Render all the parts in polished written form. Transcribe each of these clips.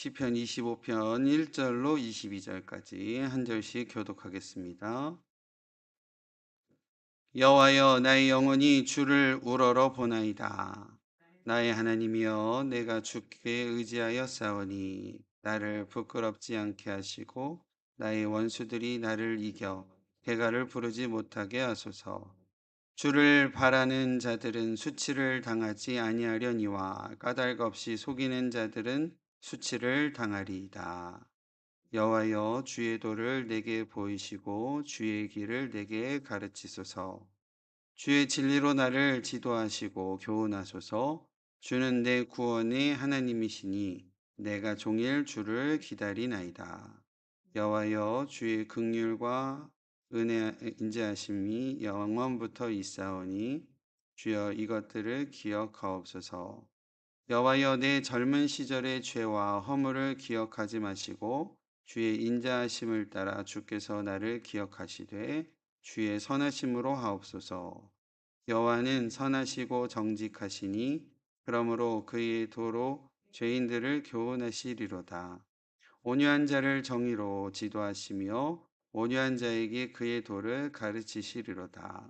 시편 25편 1절로 22절까지 한 절씩 교독하겠습니다. 여호와여, 나의 영혼이 주를 우러러 보나이다. 나의 하나님이여, 내가 주께 의지하여 싸우니 나를 부끄럽지 않게 하시고 나의 원수들이 나를 이겨 대가를 부르지 못하게 하소서. 주를 바라는 자들은 수치를 당하지 아니하려니와 까닭 없이 속이는 자들은 수치를 당하리이다. 여호와여, 주의 도를 내게 보이시고 주의 길을 내게 가르치소서. 주의 진리로 나를 지도하시고 교훈하소서. 주는 내 구원의 하나님이시니 내가 종일 주를 기다리나이다. 여호와여, 주의 긍휼과 은혜 인자하심이 영원부터 있사오니 주여 이것들을 기억하옵소서. 여호와여, 내 젊은 시절의 죄와 허물을 기억하지 마시고 주의 인자하심을 따라 주께서 나를 기억하시되 주의 선하심으로 하옵소서. 여호와는 선하시고 정직하시니 그러므로 그의 도로 죄인들을 교훈하시리로다. 온유한 자를 정의로 지도하시며 온유한 자에게 그의 도를 가르치시리로다.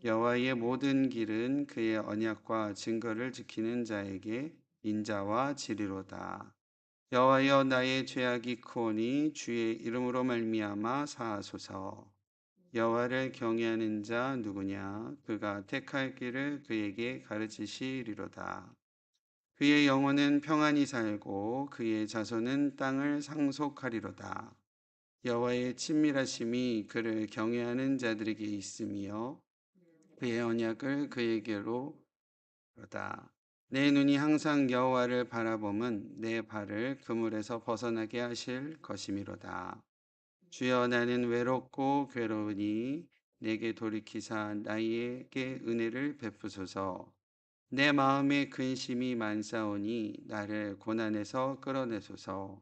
여호와의 모든 길은 그의 언약과 증거를 지키는 자에게 인자와 지리로다. 여호와여, 나의 죄악이 크오니 주의 이름으로 말미암아 사하소서. 여호와를 경외하는 자 누구냐? 그가 택할 길을 그에게 가르치시리로다. 그의 영혼은 평안히 살고 그의 자손은 땅을 상속하리로다. 여호와의 친밀하심이 그를 경외하는 자들에게 있으며 그의 언약을 그에게로 로다. 내 눈이 항상 여호와를 바라봄은 내 발을 그물에서 벗어나게 하실 것이미로다. 주여, 나는 외롭고 괴로우니 내게 돌이키사 나에게 은혜를 베푸소서. 내 마음에 근심이 많사오니 나를 고난에서 끌어내소서.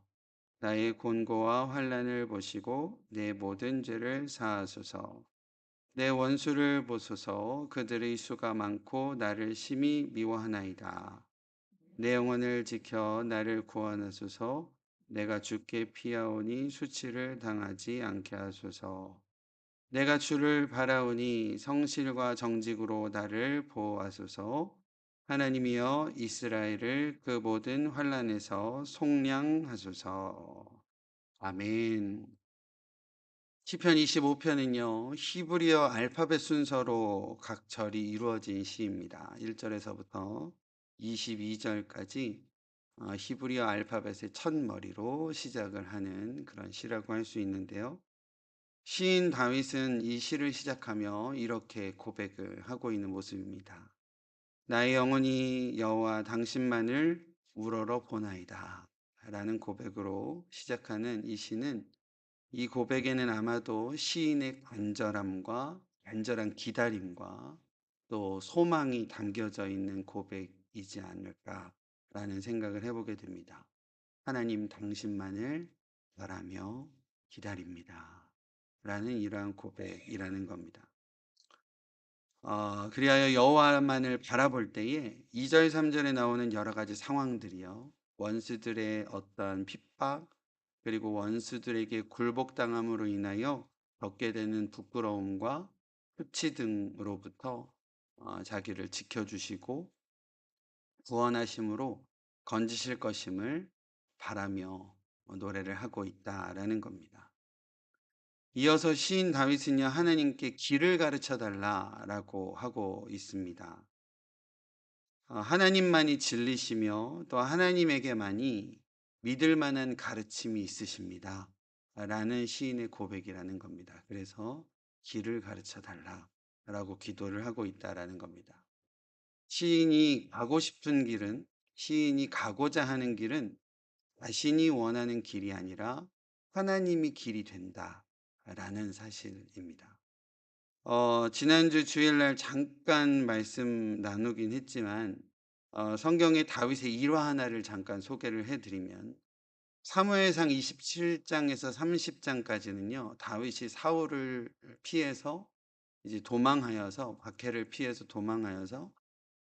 나의 곤고와 환난을 보시고 내 모든 죄를 사하소서. 내 원수를 보소서. 그들의 수가 많고 나를 심히 미워하나이다. 내 영혼을 지켜 나를 구원하소서. 내가 주께 피하오니 수치를 당하지 않게 하소서. 내가 주를 바라오니 성실과 정직으로 나를 보호하소서. 하나님이여, 이스라엘을 그 모든 환난에서 속량하소서. 아멘. 시편 25편은요, 히브리어 알파벳 순서로 각 절이 이루어진 시입니다. 1절에서부터 22절까지 히브리어 알파벳의 첫 머리로 시작을 하는 그런 시라고 할 수 있는데요. 시인 다윗은 이 시를 시작하며 이렇게 고백을 하고 있는 모습입니다. 나의 영혼이 여호와 당신만을 우러러 보나이다 라는 고백으로 시작하는 이 시는, 이 고백에는 아마도 시인의 간절함과 간절한 기다림과 또 소망이 담겨져 있는 고백이지 않을까라는 생각을 해보게 됩니다. 하나님 당신만을 바라며 기다립니다 라는 이러한 고백이라는 겁니다. 그리하여 여호와만을 바라볼 때에 2절 3절에 나오는 여러 가지 상황들이요, 원수들의 어떤 핍박, 그리고 원수들에게 굴복당함으로 인하여 겪게 되는 부끄러움과 수치 등으로부터 자기를 지켜주시고 구원하심으로 건지실 것임을 바라며 노래를 하고 있다라는 겁니다. 이어서 시인 다윗은요, 하나님께 길을 가르쳐 달라라고 하고 있습니다. 하나님만이 진리시며 또 하나님에게만이 믿을 만한 가르침이 있으십니다 라는 시인의 고백이라는 겁니다. 그래서 길을 가르쳐 달라라고 기도를 하고 있다라는 겁니다. 시인이 가고 싶은 길은, 시인이 가고자 하는 길은 자신이 원하는 길이 아니라 하나님이 길이 된다라는 사실입니다. 지난주 주일날 잠깐 말씀 나누긴 했지만, 성경의 다윗의 일화 하나를 잠깐 소개를 해드리면, 사무엘상 27장에서 30장까지는요, 다윗이 사울을 피해서 이제 도망하여서, 박해를 피해서 도망하여서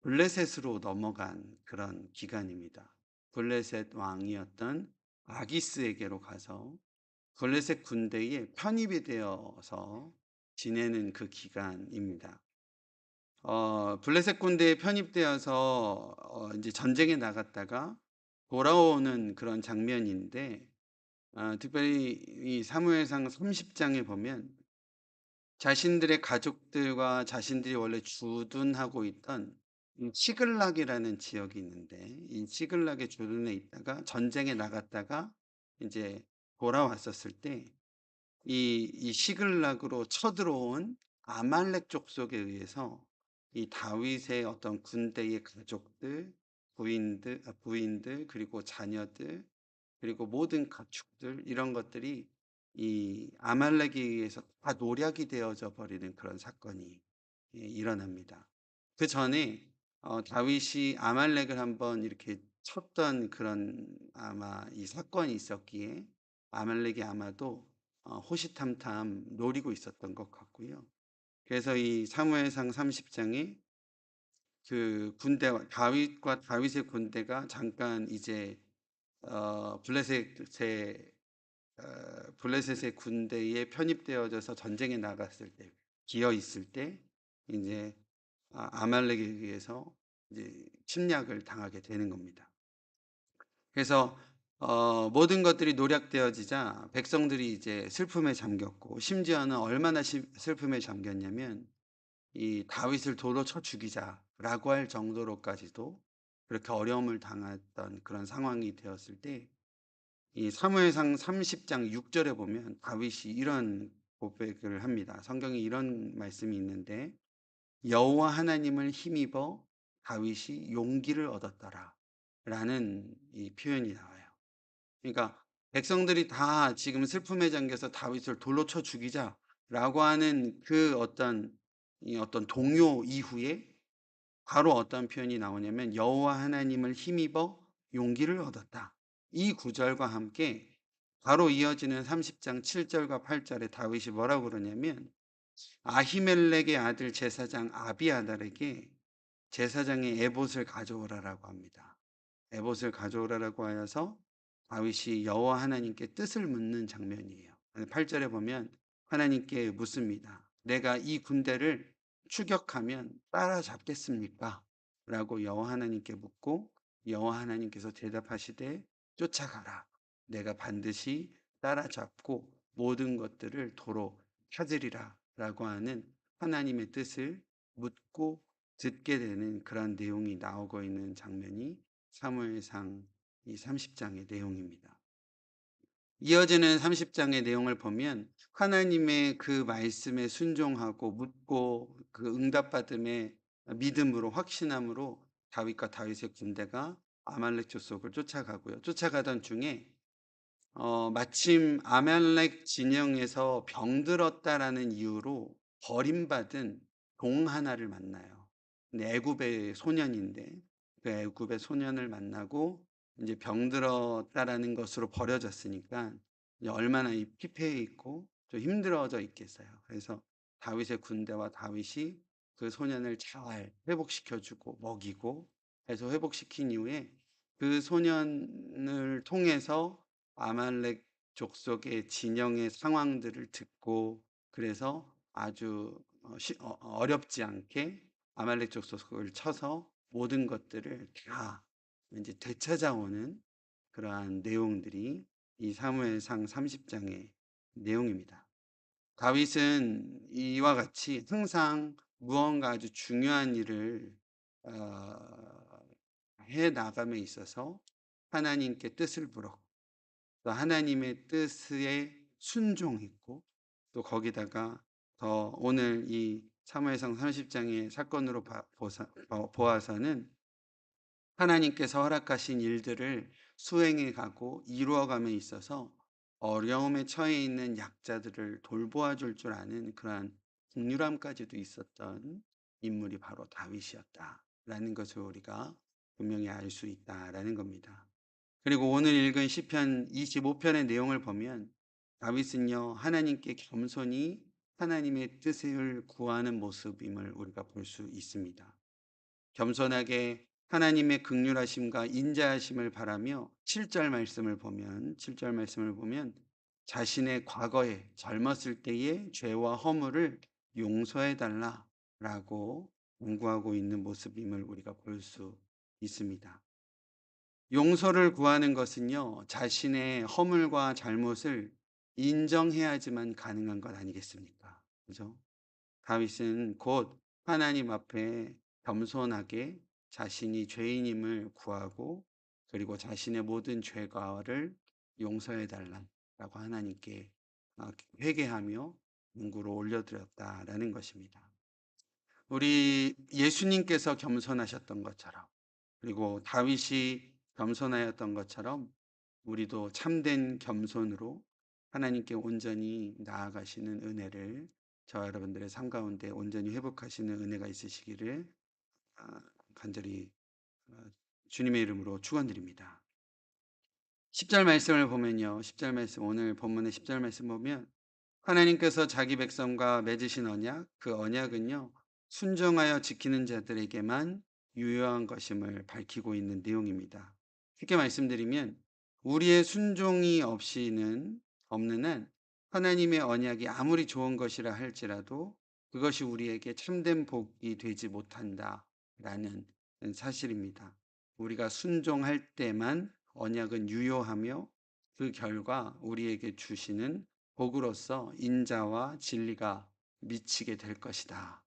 블레셋으로 넘어간 그런 기간입니다. 블레셋 왕이었던 아기스에게로 가서 블레셋 군대에 편입이 되어서 지내는 그 기간입니다. 블레셋 군대에 편입되어서 인제 전쟁에 나갔다가 돌아오는 그런 장면인데, 특별히 이 사무엘상 30 장에 보면 자신들의 가족들과 자신들이 원래 주둔하고 있던 이 시글락이라는 지역이 있는데, 이 시글락에 주둔해 있다가 전쟁에 나갔다가 인제 돌아왔었을 때 이 시글락으로 쳐들어온 아말렉 족속에 의해서 이 다윗의 어떤 군대의 가족들, 부인들 그리고 자녀들 그리고 모든 가축들, 이런 것들이 이 아말렉에 의해서 다 노략이 되어져 버리는 그런 사건이 일어납니다. 그전에 다윗이 아말렉을 한번 이렇게 쳤던 그런 아마 이 사건이 있었기에 아말렉이 아마도 호시탐탐 노리고 있었던 것 같고요. 그래서 이 사무엘상 30 장에 그 군대와 다윗의 군대가 잠깐 이제 블레셋의 블레셋의 군대에 편입되어져서 전쟁에 나갔을 때, 기어 있을 때 인제 아말렉에 의해서 이제 침략을 당하게 되는 겁니다. 그래서 모든 것들이 노략되어지자 백성들이 이제 슬픔에 잠겼고, 심지어는 얼마나 슬픔에 잠겼냐면 이 "다윗을 돌로 쳐 죽이자."라고 할 정도로까지도 그렇게 어려움을 당했던 그런 상황이 되었을 때, 이 사무엘상 30장 6 절에 보면 다윗이 이런 고백을 합니다. 성경에 이런 말씀이 있는데 "여호와 하나님을 힘입어 다윗이 용기를 얻었더라." 라는 이 표현이 나와요. 그러니까 백성들이 다 지금 슬픔에 잠겨서 "다윗을 돌로 쳐 죽이자."라고 하는 그 어떤 동요 이후에 바로 어떤 표현이 나오냐면 "여호와 하나님을 힘입어 용기를 얻었다." 이 구절과 함께 바로 이어지는 30장 7 절과 8 절에 다윗이 뭐라고 그러냐면 아히멜렉의 아들 제사장 아비아달에게 제사장의 에봇을 가져오라라고 합니다. 에봇을 가져오라라고 하여서 다윗이 여호와 하나님께 뜻을 묻는 장면이에요. 8 절에 보면 하나님께 묻습니다. "내가 이 군대를 추격하면 따라잡겠습니까?" 라고 여호와 하나님께 묻고, 여호와 하나님께서 대답하시되 "쫓아가라. 내가 반드시 따라잡고 모든 것들을 도로 찾으리라." 라고 하는 하나님의 뜻을 묻고 듣게 되는 그런 내용이 나오고 있는 장면이 사무엘상 이 30 장의 내용입니다. 이어지는 30 장의 내용을 보면 하나님의 그 말씀에 순종하고 묻고 그 응답받음에 믿음으로 확신함으로 다윗과 다윗의 군대가 아말렉 족속을 쫓아가고요. 쫓아가던 중에 마침 아말렉 진영에서 병들었다라는 이유로 버림받은 종 하나를 만나요. 근데 애굽의 소년인데 그 애굽의 소년을 만나고 인제 병들었다라는 것으로 버려졌으니까 이제 얼마나 이 피폐해 있고 좀 힘들어져 있겠어요. 그래서 다윗의 군대와 다윗이 그 소년을 잘 회복시켜 주고 먹이고 해서 회복시킨 이후에 그 소년을 통해서 아말렉 족속의 진영의 상황들을 듣고, 그래서 아주 어렵지 않게 아말렉 족속을 쳐서 모든 것들을 다 제 되찾아오는 그러한 내용들이 이 사무엘상 30 장의 내용입니다. 다윗은 이와 같이 항상 무언가 아주 중요한 일을 어 해 나감에 있어서 하나님께 뜻을 물었고, 또 하나님의 뜻에 순종했고, 또 거기다가 더 오늘 이 사무엘상 30 장의 사건으로 보아서는 하나님께서 허락하신 일들을 수행해 가고 이루어 감에 있어서 어려움에 처해 있는 약자들을 돌보아 줄 줄 아는 그러한 국률함까지도 있었던 인물이 바로 다윗이었다라는 것을 우리가 분명히 알 수 있다라는 겁니다. 그리고 오늘 읽은 시편 25 편의 내용을 보면 다윗은요, 하나님께 겸손히 하나님의 뜻을 구하는 모습임을 우리가 볼 수 있습니다. 겸손하게 하나님의 긍휼하심과 인자하심을 바라며 7절 말씀을 보면 자신의 과거에 젊었을 때의 죄와 허물을 용서해 달라라고 간구하고 있는 모습임을 우리가 볼 수 있습니다. 용서를 구하는 것은요, 자신의 허물과 잘못을 인정해야지만 가능한 것 아니겠습니까? 그죠? 다윗은 곧 하나님 앞에 겸손하게 자신이 죄인임을 구하고 그리고 자신의 모든 죄과를 용서해 달라라고 하나님께 회개하며 문구로 올려드렸다라는 것입니다. 우리 예수님께서 겸손하셨던 것처럼 그리고 다윗이 겸손하였던 것처럼 우리도 참된 겸손으로 하나님께 온전히 나아가시는 은혜를 저와 여러분들의 삶 가운데 온전히 회복하시는 은혜가 있으시기를 아, 간절히 어, 주님의 이름으로 축원드립니다. 10절 말씀을 보면요. 10절 말씀 오늘 본문의 10절 말씀 보면 하나님께서 자기 백성과 맺으신 언약, 그 언약은요, 순종하여 지키는 자들에게만 유효한 것임을 밝히고 있는 내용입니다. 쉽게 말씀드리면, 우리의 순종이 없는 한 하나님의 언약이 아무리 좋은 것이라 할지라도 그것이 우리에게 참된 복이 되지 못한다라는 사실입니다. 우리가 순종할 때만 언약은 유효하며 그 결과 우리에게 주시는 복으로서 인자와 진리가 미치게 될 것이다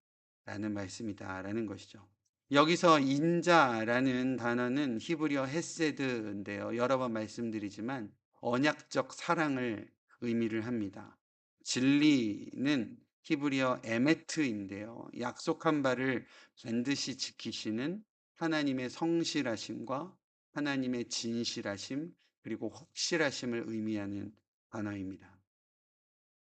라는 말씀이다 라는 것이죠. 여기서 인자라는 단어는 히브리어 헤세드인데요, 여러 번 말씀드리지만 언약적 사랑을 의미를 합니다. 진리는 히브리어 에메트인데요, 약속한 바를 반드시 지키시는 하나님의 성실하심과 하나님의 진실하심 그리고 확실하심을 의미하는 단어입니다.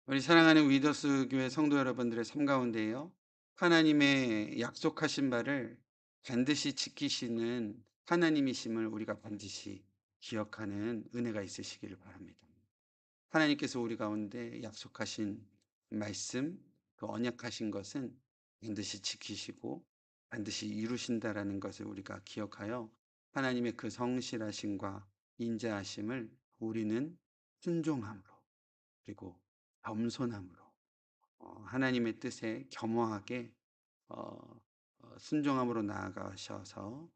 우리 사랑하는 위더스 교회 성도 여러분들의 삶 가운데요, 하나님의 약속하신 바를 반드시 지키시는 하나님이심을 우리가 반드시 기억하는 은혜가 있으시기를 바랍니다. 하나님께서 우리 가운데 약속하신 말씀, 그 언약하신 것은 반드시 지키시고 반드시 이루신다라는 것을 우리가 기억하여 하나님의 그 성실하심과 인자하심을 우리는 순종함으로 그리고 겸손함으로 하나님의 뜻에 겸허하게 순종함으로 나아가셔서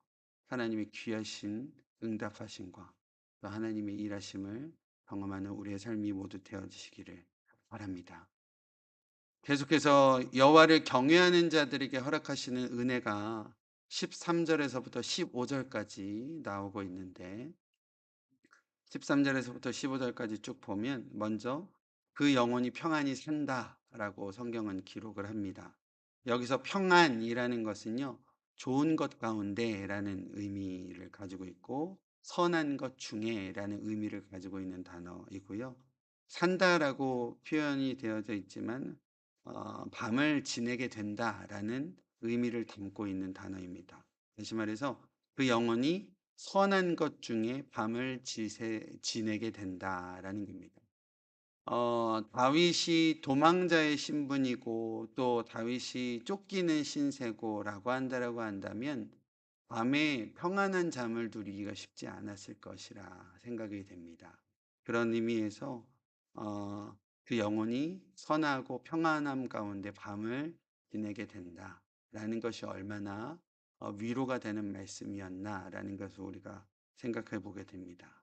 하나님의 귀하신 응답하심과 또 하나님의 일하심을 경험하는 우리의 삶이 모두 되어지시기를 바랍니다. 계속해서 여호와를 경외하는 자들에게 허락하시는 은혜가 13절에서부터 15절까지 나오고 있는데 13절에서부터 15절까지 쭉 보면 먼저 그 영혼이 평안히 산다라고 성경은 기록을 합니다. 여기서 평안이라는 것은요, 좋은 것 가운데라는 의미를 가지고 있고 선한 것 중에라는 의미를 가지고 있는 단어이고요. 산다라고 표현이 되어져 있지만 밤을 지내게 된다라는 의미를 담고 있는 단어입니다. 다시 말해서 그 영혼이 선한 것 중에 밤을 지내게 된다라는 겁니다. 다윗이 도망자의 신분이고 또 다윗이 쫓기는 신세고라고 한다면 밤에 평안한 잠을 누리기가 쉽지 않았을 것이라 생각이 됩니다. 그런 의미에서 어, 그 영혼이 선하고 평안함 가운데 밤을 지내게 된다라는 것이 얼마나 위로가 되는 말씀이었나라는 것을 우리가 생각해 보게 됩니다.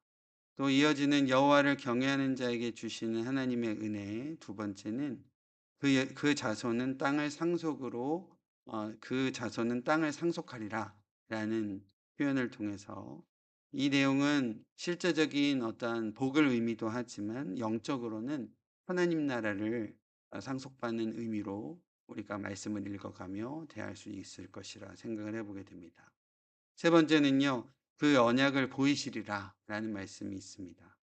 또 이어지는 여호와를 경외하는 자에게 주시는 하나님의 은혜, 두 번째는 그 자손은 땅을 상속으로 그 자손은 땅을 상속하리라라는 표현을 통해서 이 내용은 실제적인 어떠한 복을 의미도 하지만 영적으로는 하나님 나라를 상속받는 의미로 우리가 말씀을 읽어가며 대할 수 있을 것이라 생각을 해보게 됩니다. 세 번째는요, 그 언약을 보이시리라 라는 말씀이 있습니다.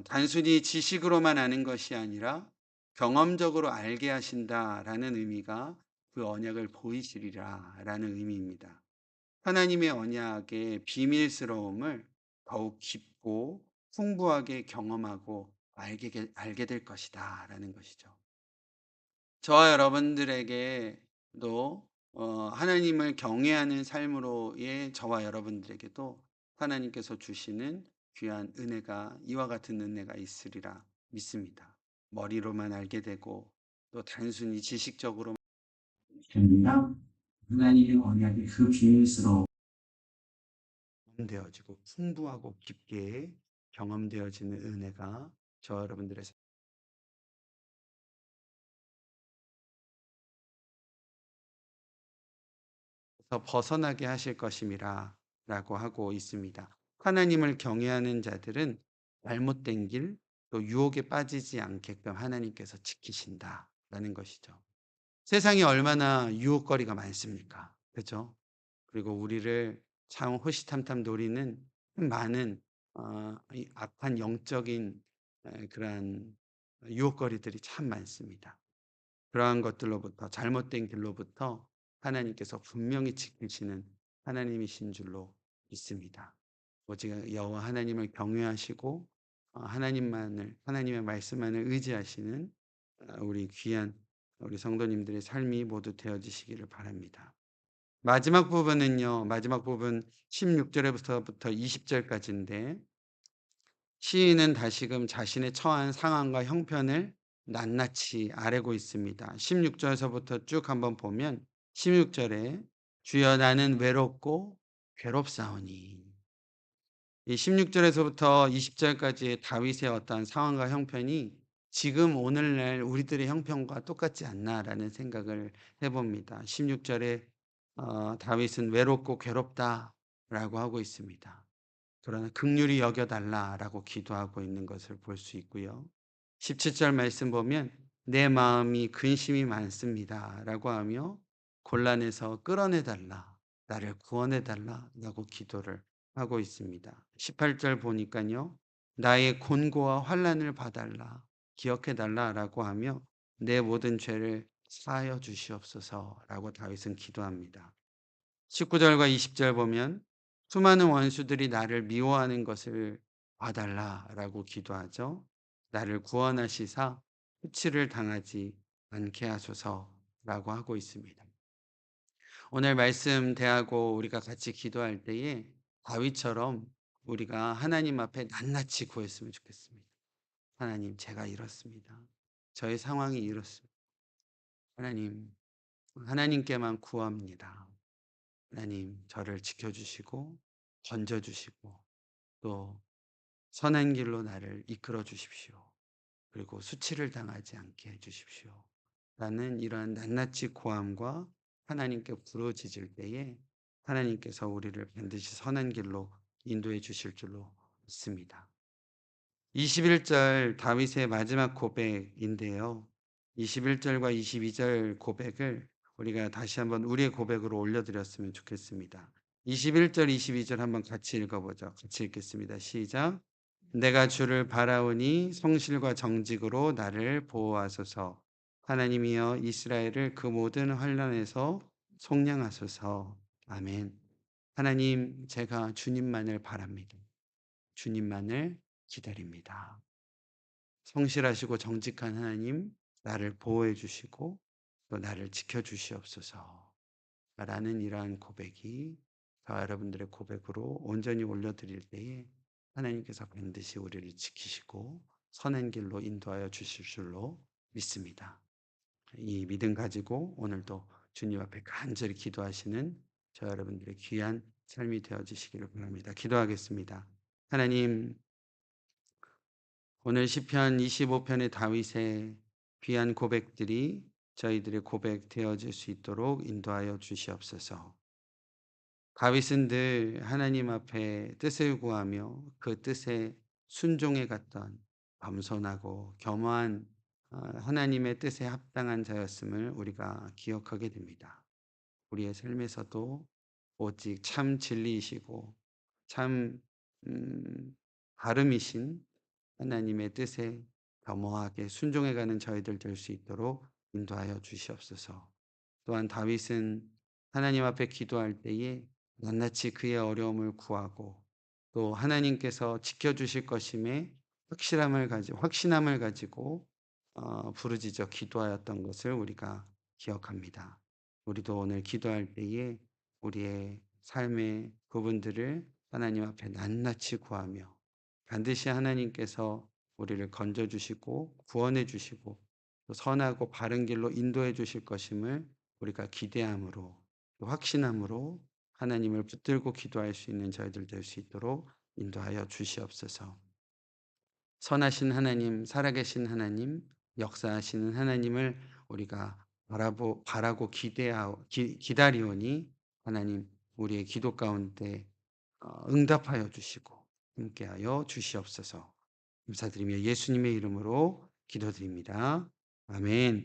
단순히 지식으로만 아는 것이 아니라 경험적으로 알게 하신다라는 의미가 그 언약을 보이시리라 라는 의미입니다. 하나님의 언약의 비밀스러움을 더욱 깊고 풍부하게 경험하고 알게 될 것이다 라는 것이죠. 저와 여러분들에게도 하나님을 경외하는 삶으로의 저와 여러분들에게도 하나님께서 주시는 귀한 은혜가 이와 같은 은혜가 있으리라 믿습니다. 머리로만 알게 되고 또 단순히 지식적으로 아니라 하나님의 언약이 그 비밀스러운 되어지고 풍부하고 깊게 경험되어지는 은혜가 저와 여러분들의 삶에서 벗어나게 하실 것임이라 라고 하고 있습니다. 하나님을 경외하는 자들은 잘못된 길, 또 유혹에 빠지지 않게끔 하나님께서 지키신다라는 것이죠. 세상에 얼마나 유혹거리가 많습니까? 그죠? 그리고 우리를 참 호시탐탐 노리는 많은 이 악한 영적인 그러한 유혹거리들이 참 많습니다. 그러한 것들로부터 잘못된 길로부터 하나님께서 분명히 지키시는 하나님이신 줄로 믿습니다. 오직 여호와 하나님을 경외하시고 하나님의 말씀만을 의지하시는 우리 귀한 우리 성도님들의 삶이 모두 되어지시기를 바랍니다. 마지막 부분 16절부터 20절까지인데 시인은 다시금 자신의 처한 상황과 형편을 낱낱이 아뢰고 있습니다. 16절에서부터 쭉 한번 보면 16절에 주여 나는 외롭고 괴롭사오니 이 16절에서부터 20절까지의 다윗의 어떤 상황과 형편이 지금 오늘날 우리들의 형편과 똑같지 않나라는 생각을 해봅니다. 16절에 다윗은 외롭고 괴롭다라고 하고 있습니다. 그러나 긍휼히 여겨달라라고 기도하고 있는 것을 볼 수 있고요. 17절 말씀 보면 내 마음이 근심이 많습니다라고 하며 곤란해서 끌어내달라, 나를 구원해달라라고 기도를 하고 있습니다. 18절 보니까요. 나의 곤고와 환난을 봐달라, 기억해달라라고 하며 내 모든 죄를 사하여 주시옵소서라고 다윗은 기도합니다. 19절과 20절 보면 수많은 원수들이 나를 미워하는 것을 봐달라라고 기도하죠. 나를 구원하시사 후치를 당하지 않게 하소서라고 하고 있습니다. 오늘 말씀 대하고 우리가 같이 기도할 때에 다윗처럼 우리가 하나님 앞에 낱낱이 구했으면 좋겠습니다. 하나님, 제가 이렇습니다. 저의 상황이 이렇습니다. 하나님, 하나님께만 구합니다. 하나님, 저를 지켜주시고 건져주시고 또 선한 길로 나를 이끌어 주십시오. 그리고 수치를 당하지 않게 해 주십시오. 라는 이러한 낱낱이 고함과 하나님께 부르짖을 때에 하나님께서 우리를 반드시 선한 길로 인도해 주실 줄로 믿습니다. 21절 다윗의 마지막 고백인데요. 21절과 22절 고백을 우리가 다시 한번 우리의 고백으로 올려드렸으면 좋겠습니다. 21절, 22절 한번 같이 읽어보죠. 같이 읽겠습니다. 시작. 내가 주를 바라오니 성실과 정직으로 나를 보호하소서. 하나님이여 이스라엘을 그 모든 환난에서 속량하소서. 아멘. 하나님, 제가 주님만을 바랍니다. 주님만을 기다립니다. 성실하시고 정직한 하나님, 나를 보호해 주시고 또 나를 지켜 주시옵소서. 라는 이러한 고백이 저와 여러분들의 고백으로 온전히 올려드릴 때에 하나님께서 반드시 우리를 지키시고 선한 길로 인도하여 주실 줄로 믿습니다. 이 믿음 가지고 오늘도 주님 앞에 간절히 기도하시는 저 여러분들의 귀한 삶이 되어지시기를 바랍니다. 기도하겠습니다. 하나님, 오늘 시편 25편의 다윗의 귀한 고백들이 저희들의 고백 되어질 수 있도록 인도하여 주시옵소서. 다윗은 늘 하나님 앞에 뜻을 구하며 그 뜻에 순종해 갔던 겸손하고 겸허한 하나님의 뜻에 합당한 자였음을 우리가 기억하게 됩니다. 우리의 삶에서도 오직 참 진리이시고 참 바름이신 하나님의 뜻에 겸허하게 순종해가는 저희들 될 수 있도록 인도하여 주시옵소서. 또한 다윗은 하나님 앞에 기도할 때에 낱낱이 그의 어려움을 구하고 또 하나님께서 지켜주실 것임에 확신함을 가지고 부르짖어 기도하였던 것을 우리가 기억합니다. 우리도 오늘 기도할 때에 우리의 삶의 부분들을 하나님 앞에 낱낱이 구하며 반드시 하나님께서 우리를 건져주시고 구원해주시고 또 선하고 바른 길로 인도해 주실 것임을 우리가 기대함으로 또 확신함으로 하나님을 붙들고 기도할 수 있는 저희들 될 수 있도록 인도하여 주시옵소서. 선하신 하나님, 살아계신 하나님, 역사하시는 하나님을 우리가 바라고 기다리오니 하나님 우리의 기도 가운데 응답하여 주시고 함께하여 주시옵소서. 감사드리며 예수님의 이름으로 기도드립니다. 아멘.